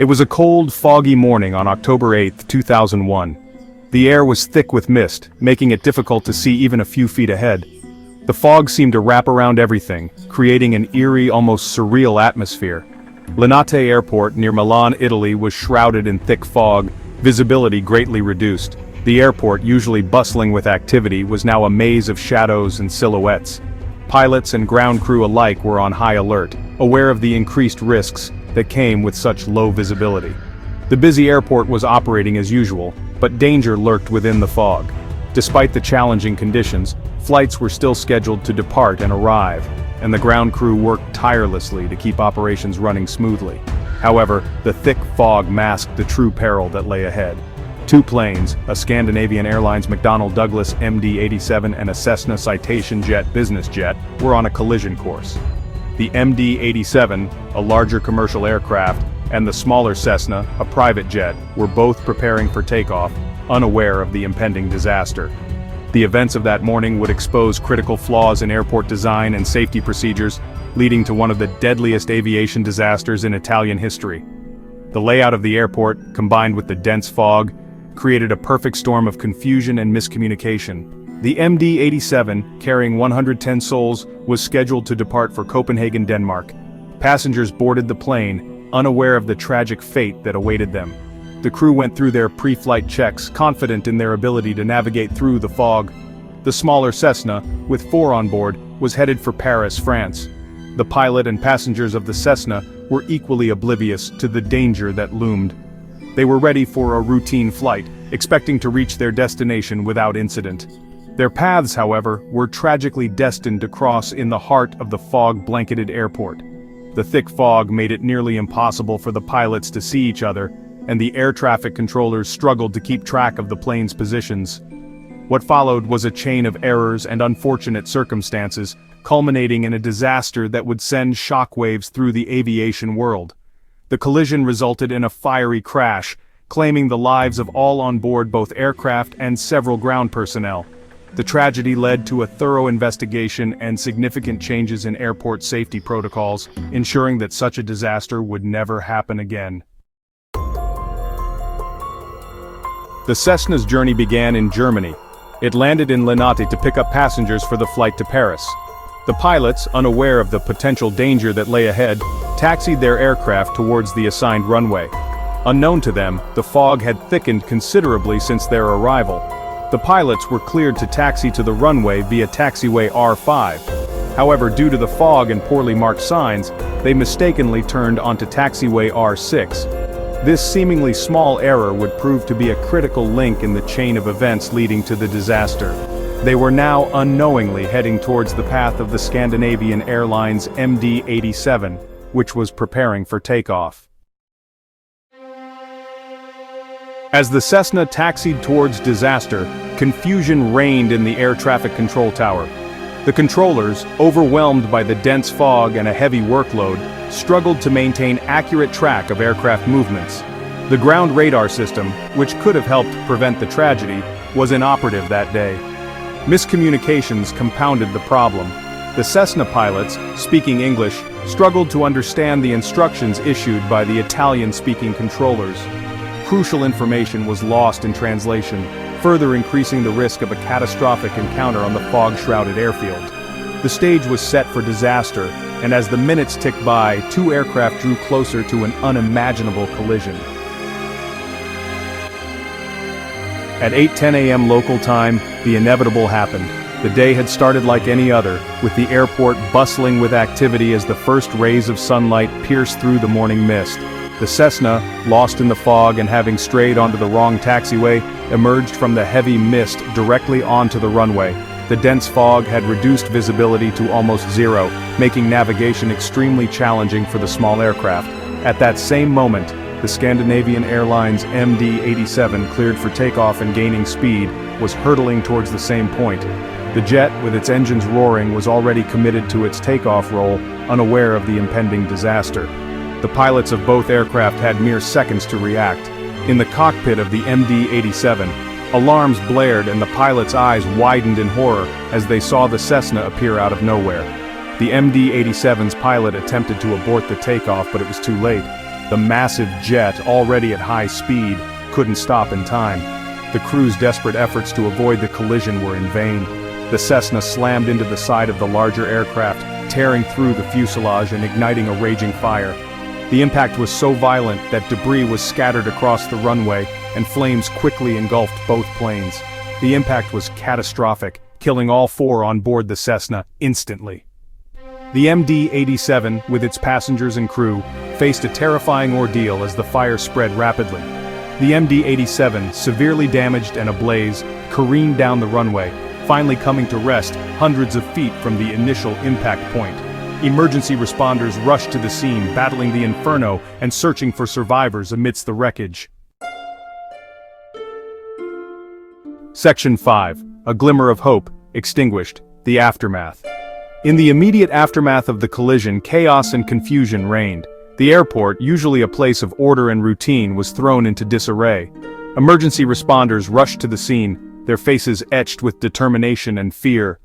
It was a cold, foggy morning on October 8, 2001. The air was thick with mist, making it difficult to see even a few feet ahead. The fog seemed to wrap around everything, creating an eerie, almost surreal atmosphere. Linate Airport near Milan, Italy was shrouded in thick fog, visibility greatly reduced. The airport, usually bustling with activity, was now a maze of shadows and silhouettes. Pilots and ground crew alike were on high alert, aware of the increased risks that came with such low visibility. The busy airport was operating as usual, but danger lurked within the fog. Despite the challenging conditions, flights were still scheduled to depart and arrive, and the ground crew worked tirelessly to keep operations running smoothly. However, the thick fog masked the true peril that lay ahead. Two planes, a Scandinavian Airlines MD-87 and a Cessna CitationJet business jet, were on a collision course. The MD-87, a larger commercial aircraft, and the smaller Cessna, a private jet, were both preparing for takeoff, unaware of the impending disaster. The events of that morning would expose critical flaws in airport design and safety procedures, leading to one of the deadliest aviation disasters in Italian history. The layout of the airport, combined with the dense fog, created a perfect storm of confusion and miscommunication. The MD-87, carrying 110 souls, was scheduled to depart for Copenhagen, Denmark. Passengers boarded the plane, unaware of the tragic fate that awaited them. The crew went through their pre-flight checks, confident in their ability to navigate through the fog. The smaller Cessna, with 4 on board, was headed for Paris, France. The pilot and passengers of the Cessna were equally oblivious to the danger that loomed. They were ready for a routine flight, expecting to reach their destination without incident. Their paths, however, were tragically destined to cross in the heart of the fog-blanketed airport. The thick fog made it nearly impossible for the pilots to see each other, and the air traffic controllers struggled to keep track of the plane's positions. What followed was a chain of errors and unfortunate circumstances, culminating in a disaster that would send shockwaves through the aviation world. The collision resulted in a fiery crash, claiming the lives of all on board both aircraft and several ground personnel. The tragedy led to a thorough investigation and significant changes in airport safety protocols, ensuring that such a disaster would never happen again. The Cessna's journey began in Germany. It landed in Linate to pick up passengers for the flight to Paris. The pilots, unaware of the potential danger that lay ahead, taxied their aircraft towards the assigned runway. Unknown to them, the fog had thickened considerably since their arrival. The pilots were cleared to taxi to the runway via taxiway R5. However, due to the fog and poorly marked signs, they mistakenly turned onto taxiway R6. This seemingly small error would prove to be a critical link in the chain of events leading to the disaster. They were now unknowingly heading towards the path of the Scandinavian Airlines MD-87, which was preparing for takeoff. As the Cessna taxied towards disaster, confusion reigned in the air traffic control tower. The controllers, overwhelmed by the dense fog and a heavy workload, struggled to maintain accurate track of aircraft movements. The ground radar system, which could have helped prevent the tragedy, was inoperative that day. Miscommunications compounded the problem. The Cessna pilots, speaking English, struggled to understand the instructions issued by the Italian-speaking controllers. Crucial information was lost in translation, further increasing the risk of a catastrophic encounter on the fog-shrouded airfield. The stage was set for disaster, and as the minutes ticked by, 2 aircraft drew closer to an unimaginable collision. At 8:10 a.m. local time, the inevitable happened. The day had started like any other, with the airport bustling with activity as the first rays of sunlight pierced through the morning mist. The Cessna, lost in the fog and having strayed onto the wrong taxiway, emerged from the heavy mist directly onto the runway. The dense fog had reduced visibility to almost zero, making navigation extremely challenging for the small aircraft. At that same moment, the Scandinavian Airlines MD-87, cleared for takeoff and gaining speed, was hurtling towards the same point. The jet, with its engines roaring, was already committed to its takeoff roll, unaware of the impending disaster. The pilots of both aircraft had mere seconds to react. In the cockpit of the MD-87, alarms blared and the pilots' eyes widened in horror as they saw the Cessna appear out of nowhere. The MD-87's pilot attempted to abort the takeoff, but it was too late. The massive jet, already at high speed, couldn't stop in time. The crew's desperate efforts to avoid the collision were in vain. The Cessna slammed into the side of the larger aircraft, tearing through the fuselage and igniting a raging fire. The impact was so violent that debris was scattered across the runway, and flames quickly engulfed both planes. The impact was catastrophic, killing all four on board the Cessna instantly. The MD-87, with its passengers and crew, faced a terrifying ordeal as the fire spread rapidly. The MD-87, severely damaged and ablaze, careened down the runway, finally coming to rest hundreds of feet from the initial impact point. Emergency responders rushed to the scene, battling the inferno and searching for survivors amidst the wreckage. Section 5. A glimmer of hope, extinguished, the aftermath. In the immediate aftermath of the collision, chaos and confusion reigned. The airport, usually a place of order and routine, was thrown into disarray. Emergency responders rushed to the scene, their faces etched with determination and fear.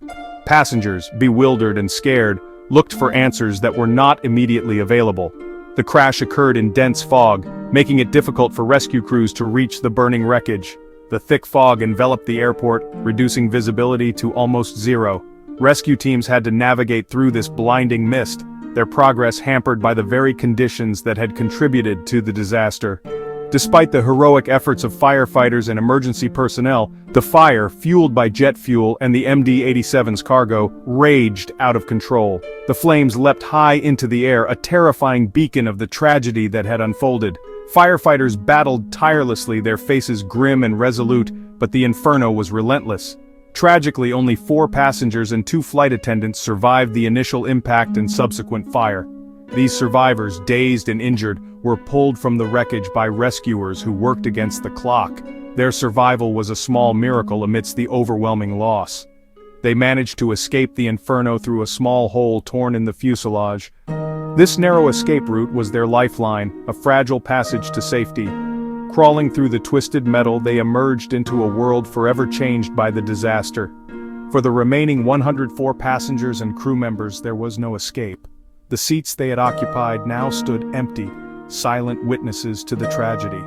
Passengers, bewildered and scared, looked for answers that were not immediately available. The crash occurred in dense fog, making it difficult for rescue crews to reach the burning wreckage. The thick fog enveloped the airport, reducing visibility to almost zero. Rescue teams had to navigate through this blinding mist, their progress hampered by the very conditions that had contributed to the disaster. Despite the heroic efforts of firefighters and emergency personnel, the fire, fueled by jet fuel and the MD-87's cargo, raged out of control. The flames leapt high into the air, a terrifying beacon of the tragedy that had unfolded. Firefighters battled tirelessly, their faces grim and resolute, but the inferno was relentless. Tragically, only 4 passengers and 2 flight attendants survived the initial impact and subsequent fire. These survivors, dazed and injured, were pulled from the wreckage by rescuers who worked against the clock. Their survival was a small miracle amidst the overwhelming loss. They managed to escape the inferno through a small hole torn in the fuselage. This narrow escape route was their lifeline, a fragile passage to safety. Crawling through the twisted metal, they emerged into a world forever changed by the disaster. For the remaining 104 passengers and crew members, there was no escape. The seats they had occupied now stood empty, silent witnesses to the tragedy.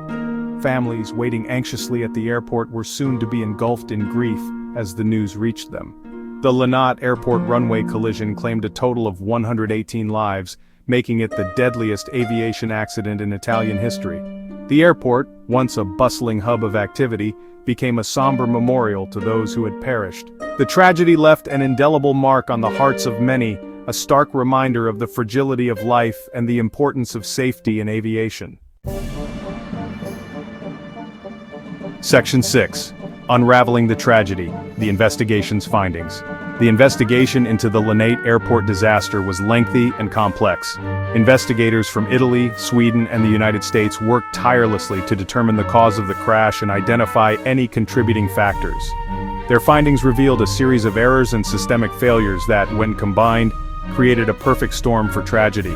Families waiting anxiously at the airport were soon to be engulfed in grief as the news reached them. The Linate Airport runway collision claimed a total of 118 lives, making it the deadliest aviation accident in Italian history. The airport, once a bustling hub of activity, became a somber memorial to those who had perished. The tragedy left an indelible mark on the hearts of many, a stark reminder of the fragility of life and the importance of safety in aviation. Section 6. Unraveling the tragedy, the investigation's findings. The investigation into the Linate Airport disaster was lengthy and complex. Investigators from Italy, Sweden, and the United States worked tirelessly to determine the cause of the crash and identify any contributing factors. Their findings revealed a series of errors and systemic failures that, when combined, created a perfect storm for tragedy.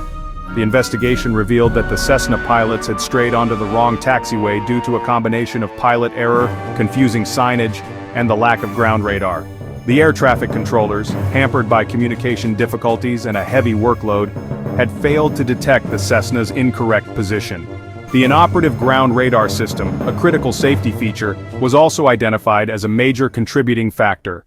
The investigation revealed that the Cessna pilots had strayed onto the wrong taxiway due to a combination of pilot error, confusing signage, and the lack of ground radar. The air traffic controllers, hampered by communication difficulties and a heavy workload, had failed to detect the Cessna's incorrect position. The inoperative ground radar system, a critical safety feature, was also identified as a major contributing factor.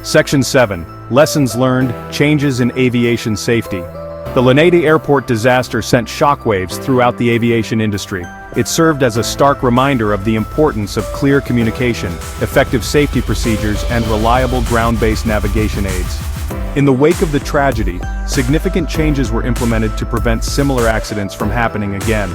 Section 7. Lessons learned, changes in aviation safety. The Linate Airport disaster sent shockwaves throughout the aviation industry. It served as a stark reminder of the importance of clear communication, effective safety procedures, and reliable ground-based navigation aids. In the wake of the tragedy, significant changes were implemented to prevent similar accidents from happening again.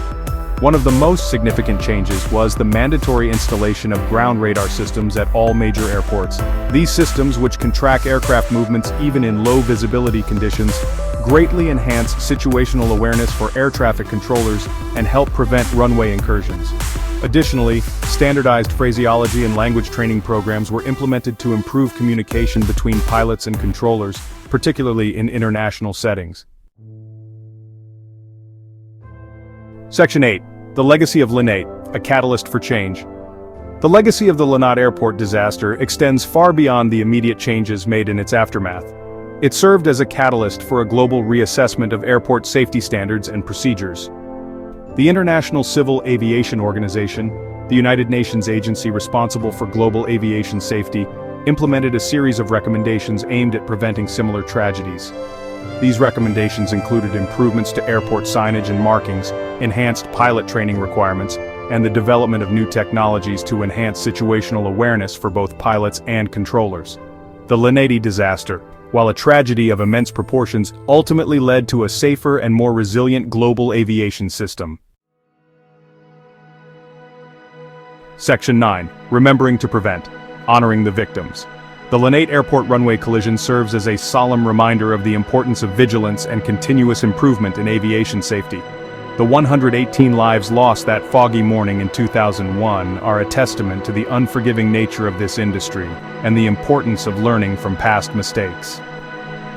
One of the most significant changes was the mandatory installation of ground radar systems at all major airports. These systems, which can track aircraft movements even in low visibility conditions, greatly enhance situational awareness for air traffic controllers and help prevent runway incursions. Additionally, standardized phraseology and language training programs were implemented to improve communication between pilots and controllers, particularly in international settings. Section 8. The legacy of Linate, a catalyst for change. The legacy of the Linate Airport disaster extends far beyond the immediate changes made in its aftermath. It served as a catalyst for a global reassessment of airport safety standards and procedures. The International Civil Aviation Organization, the United Nations agency responsible for global aviation safety, implemented a series of recommendations aimed at preventing similar tragedies. These recommendations included improvements to airport signage and markings, enhanced pilot training requirements, and the development of new technologies to enhance situational awareness for both pilots and controllers. The Linate disaster, while a tragedy of immense proportions, ultimately led to a safer and more resilient global aviation system. Section 9. Remembering to prevent. Honoring the victims. The Linate Airport runway collision serves as a solemn reminder of the importance of vigilance and continuous improvement in aviation safety. The 118 lives lost that foggy morning in 2001 are a testament to the unforgiving nature of this industry and the importance of learning from past mistakes.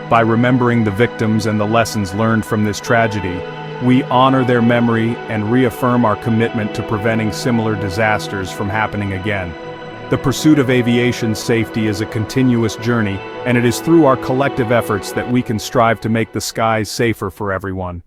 By remembering the victims and the lessons learned from this tragedy, we honor their memory and reaffirm our commitment to preventing similar disasters from happening again. The pursuit of aviation safety is a continuous journey, and it is through our collective efforts that we can strive to make the skies safer for everyone.